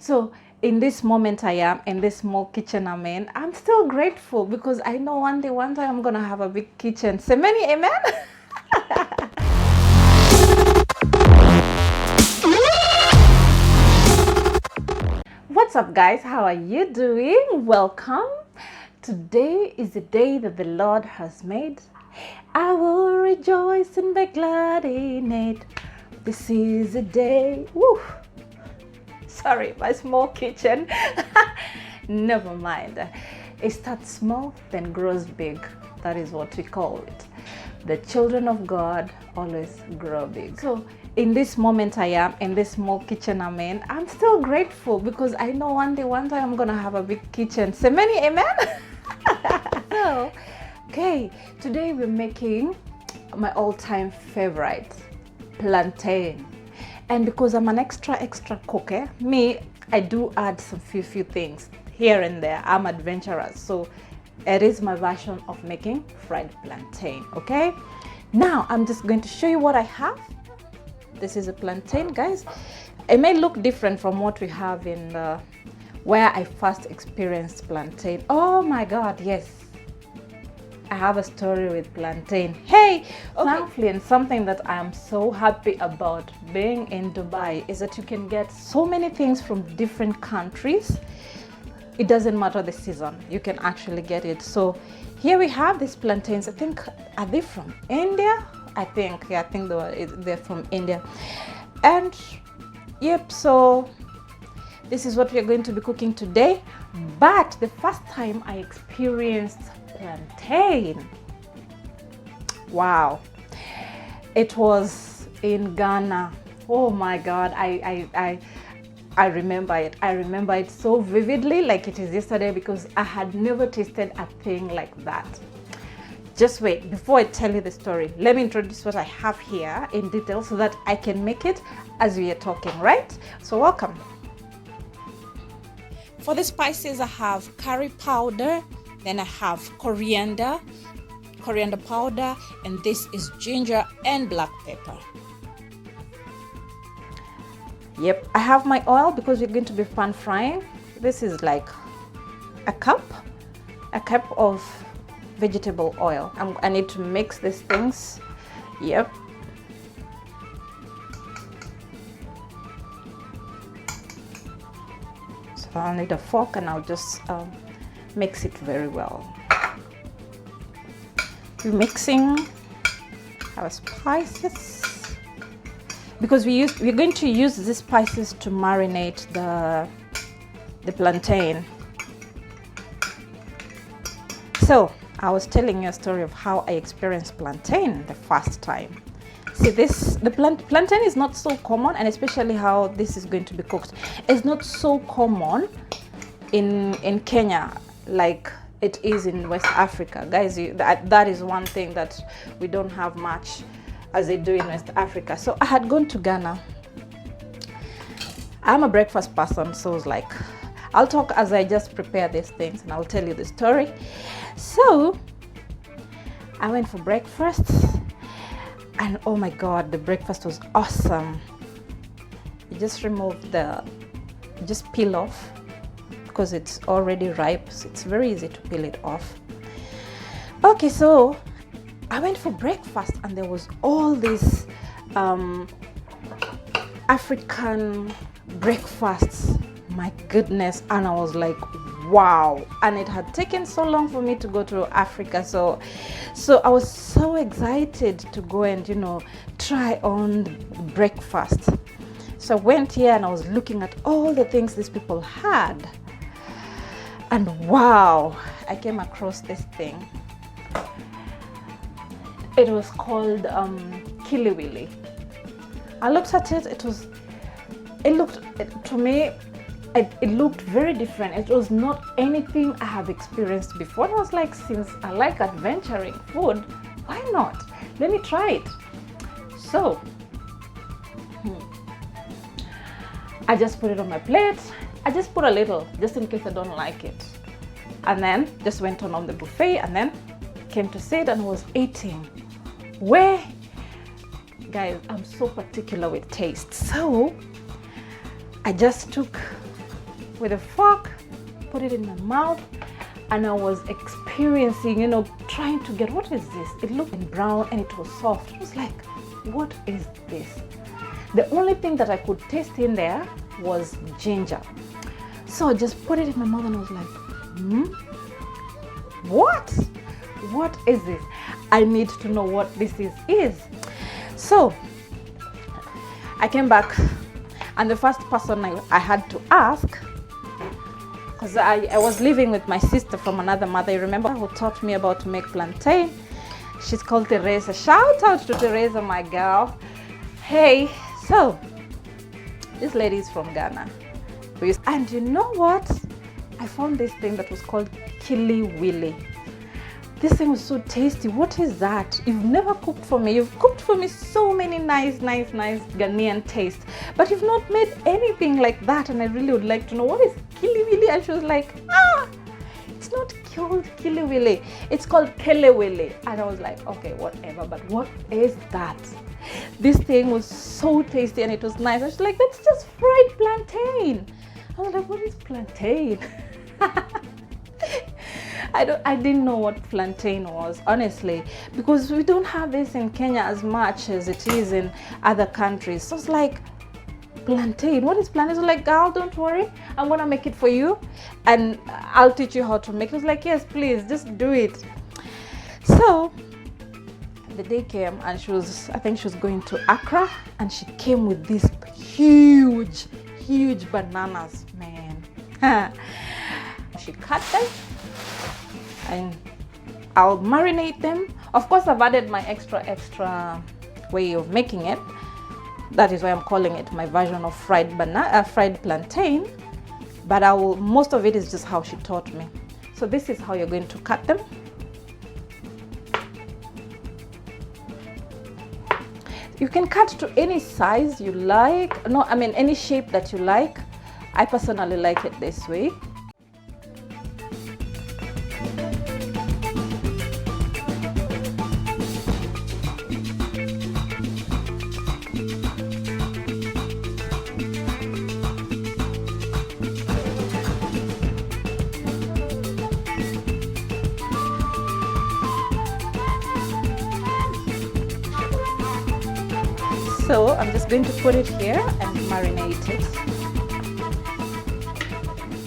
So in this moment I am, in this small kitchen I'm in, I'm still grateful because I know one time I'm gonna have a big kitchen. Say many amen. What's up guys, how are you doing? Welcome. Today is the day that the Lord has made. I will rejoice and be glad in it. This is a day. Woo. Sorry, my small kitchen. Never mind. It starts small, then grows big. That is what we call it. The children of God always grow big. So in this moment I am, in this small kitchen I'm in, I'm still grateful because I know one time I'm gonna have a big kitchen. Say many amen. So, okay, today we're making my all-time favorite, plantain. And because I'm an extra cook, I do add some few things here and there. I'm adventurous, so it is my version of making fried plantain. Okay, now I'm just going to show you what I have. This is a plantain, guys. It may look different from what we have in where I first experienced plantain. Oh my God, yes. I have a story with plantain. Hey, okay. And something that I am so happy about being in Dubai is that you can get so many things from different countries. It doesn't matter the season, you can actually get it. So here we have these plantains. I think, are they from India? I think they're from India. And yep, so this is what we're going to be cooking today. But the first time I experienced plantain, wow, it was in Ghana. Oh my God, I remember it. I remember it so vividly, like it is yesterday, because I had never tasted a thing like that. Just wait, before I tell you the story, let me introduce what I have here in detail so that I can make it as we are talking, right? So welcome. For the spices, I have curry powder, then I have coriander powder, and this is ginger and black pepper. Yep, I have my oil because we're going to be pan frying. This is like a cup of vegetable oil. I need to mix these things. Yep. So I'll need a fork and I'll just mix it very well. We're mixing our spices because we're going to use these spices to marinate the plantain. So I was telling you a story of how I experienced plantain the first time. See, the plantain is not so common, and especially how this is going to be cooked. It's not so common in Kenya like it is in West Africa. Guys, that is one thing that we don't have much as they do in West Africa. So I had gone to Ghana. I'm a breakfast person, so I was like, I'll talk as I just prepare these things and I'll tell you the story. So I went for breakfast and oh my God, the breakfast was awesome. You just remove just peel off because it's already ripe, so it's very easy to peel it off. Okay, so I went for breakfast and there was all this African breakfasts. My goodness, and I was like, wow. And it had taken so long for me to go to Africa, so I was so excited to go and try on the breakfast. So I went here and I was looking at all the things these people had, and wow, I came across this thing. It was called kiliwili. I looked at it. It looked very different. It was not anything I have experienced before. I was like, since I like adventuring food, why not? Let me try it. So I just put it on my plate. I just put a little, just in case I don't like it. And then just went on the buffet and then came to sit and was eating. Guys, I'm so particular with taste. So I just took with a fork, put it in my mouth, and I was experiencing, you know, trying to get, what is this? It looked brown and it was soft. I was like, what is this? The only thing that I could taste in there was ginger. So I just put it in my mouth and I was like, what is this? I need to know what this is. So I came back, and the first person I had to ask, because I was living with my sister from another mother, you remember, who taught me about to make plantain. She's called Teresa. Shout out to Teresa, my girl. Hey, so this lady is from Ghana. And you know what? I found this thing that was called kiliwili. This thing was so tasty. What is that? You've never cooked for me. You've cooked for me so many nice Ghanaian tastes, but you've not made anything like that, and I really would like to know, what is kiliwili? And she was like, it's not called kiliwili. It's called kelewele. And I was like, okay, whatever, but what is that? This thing was so tasty and it was nice. I was like, that's just fried plantain. I was like, what is plantain? I didn't know what plantain was, honestly, because we don't have this in Kenya as much as it is in other countries. So it's like, plantain, what is plantain? So like, girl, don't worry, I'm gonna make it for you and I'll teach you how to make it. I was like, yes, please, just do it. So the day came and I think she was going to Accra, and she came with these huge bananas, man. She cut them and I'll marinate them. Of course, I've added my extra way of making it. That is why I'm calling it my version of fried plantain. But most of it is just how she taught me. So this is how you're going to cut them. You can cut to any size you like. No, I mean any shape that you like. I personally like it this way. So I'm just going to put it here and marinate it.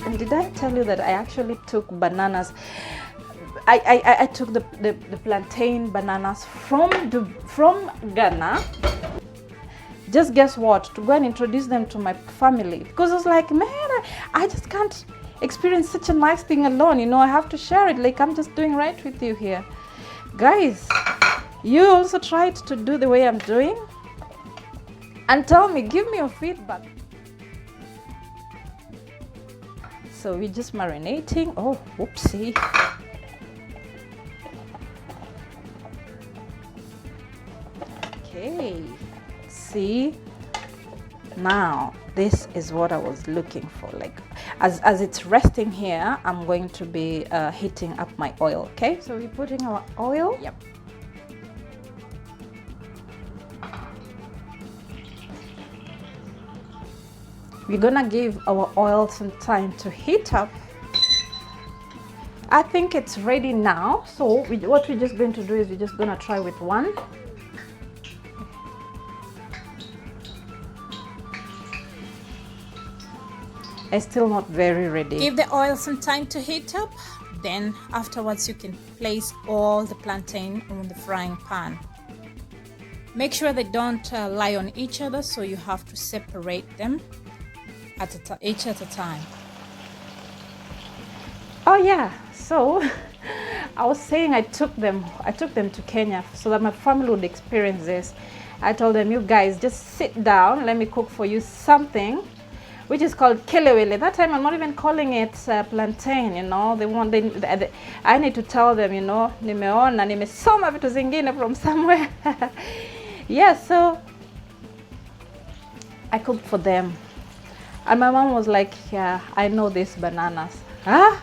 And did I tell you that I actually took bananas? I took the plantain bananas from Ghana. Just guess what? To go and introduce them to my family, because I was like, man, I just can't experience such a nice thing alone. You know, I have to share it. Like, I'm just doing right with you here, guys. You also tried to do the way I'm doing. And tell me, give me your feedback. So we're just marinating. Oh, whoopsie. Okay, see, now this is what I was looking for. Like, as it's resting here, I'm going to be heating up my oil. Okay, so we're putting our oil. Yep. We're gonna give our oil some time to heat up. I think it's ready now. So what we're just going to do is we're just gonna try with one. It's still not very ready. Give the oil some time to heat up. Then afterwards you can place all the plantain on the frying pan. Make sure they don't lie on each other, so you have to separate them each at a time. Oh yeah, so I was saying I took them to Kenya so that my family would experience this. I told them, you guys just sit down, let me cook for you something which is called kelewele. That time I'm not even calling it plantain, you know. I need to tell them, you know, nimeona nimesoma vitu zingine from somewhere. Yeah, so I cooked for them. And my mom was like, yeah, I know these bananas. Huh?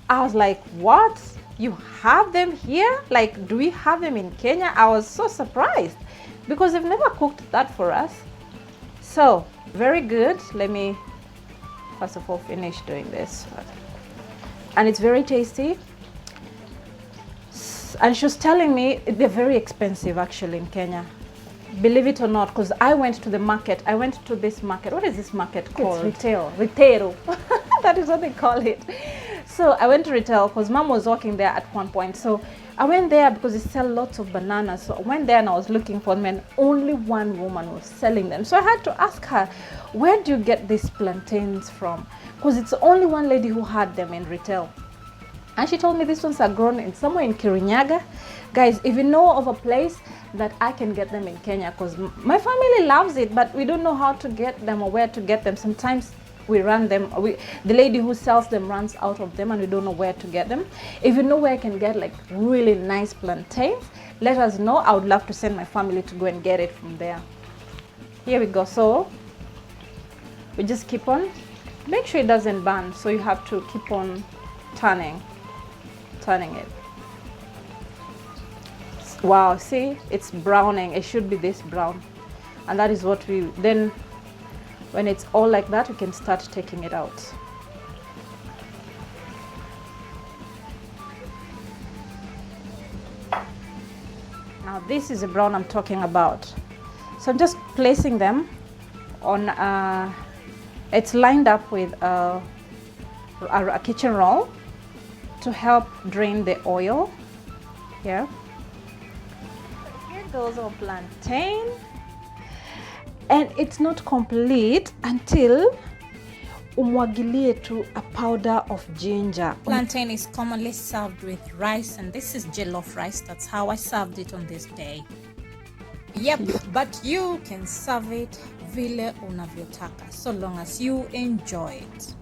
I was like, what? You have them here? Like, do we have them in Kenya? I was so surprised because they've never cooked that for us. So, very good. Let me first of all finish doing this. And it's very tasty. And she was telling me they're very expensive actually in Kenya. Believe it or not, because I went to the market. I went to this market. What is this market called? It's retail. Retail. That is what they call it. So I went to retail because mom was working there at one point. So I went there because they sell lots of bananas. So I went there and I was looking for them, and only one woman was selling them. So I had to ask her, where do you get these plantains from? Because it's only one lady who had them in retail. And she told me these ones are grown in somewhere in Kirinyaga. Guys, if you know of a place that I can get them in Kenya, because my family loves it, but we don't know how to get them or where to get them. Sometimes we run them, the lady who sells them runs out of them and we don't know where to get them. If you know where I can get like really nice plantains, let us know. I would love to send my family to go and get it from there. Here we go. So we just keep on, make sure it doesn't burn, so you have to keep on turning it. Wow, see, it's browning. It should be this brown, and that is what we then, when it's all like that, we can start taking it out. Now this is the brown I'm talking about. So I'm just placing them on it's lined up with a kitchen roll to help drain the oil. Here goes our plantain, and it's not complete until umwagilie to a powder of ginger. Plantain is commonly served with rice, and this is jollof rice. That's how I served it on this day. Yep, but you can serve it vile unavyotaka, so long as you enjoy it.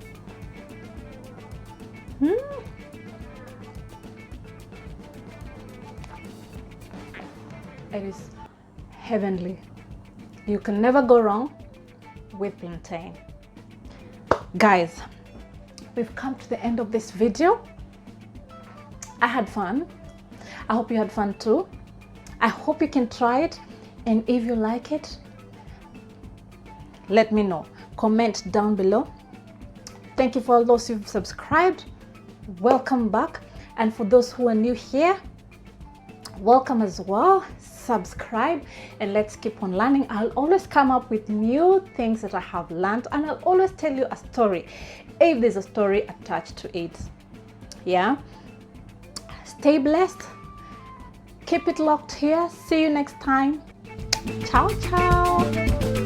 It is heavenly. You can never go wrong with plantain. Guys, we've come to the end of this video. I had fun. I hope you had fun too. I hope you can try it, and if you like it, let me know. Comment down below. Thank you for all those who've subscribed. Welcome back. And for those who are new here, welcome as well. Subscribe and let's keep on learning. I'll always come up with new things that I have learned, and I'll always tell you a story if there's a story attached to it. Yeah, stay blessed, keep it locked here. See you next time. Ciao ciao.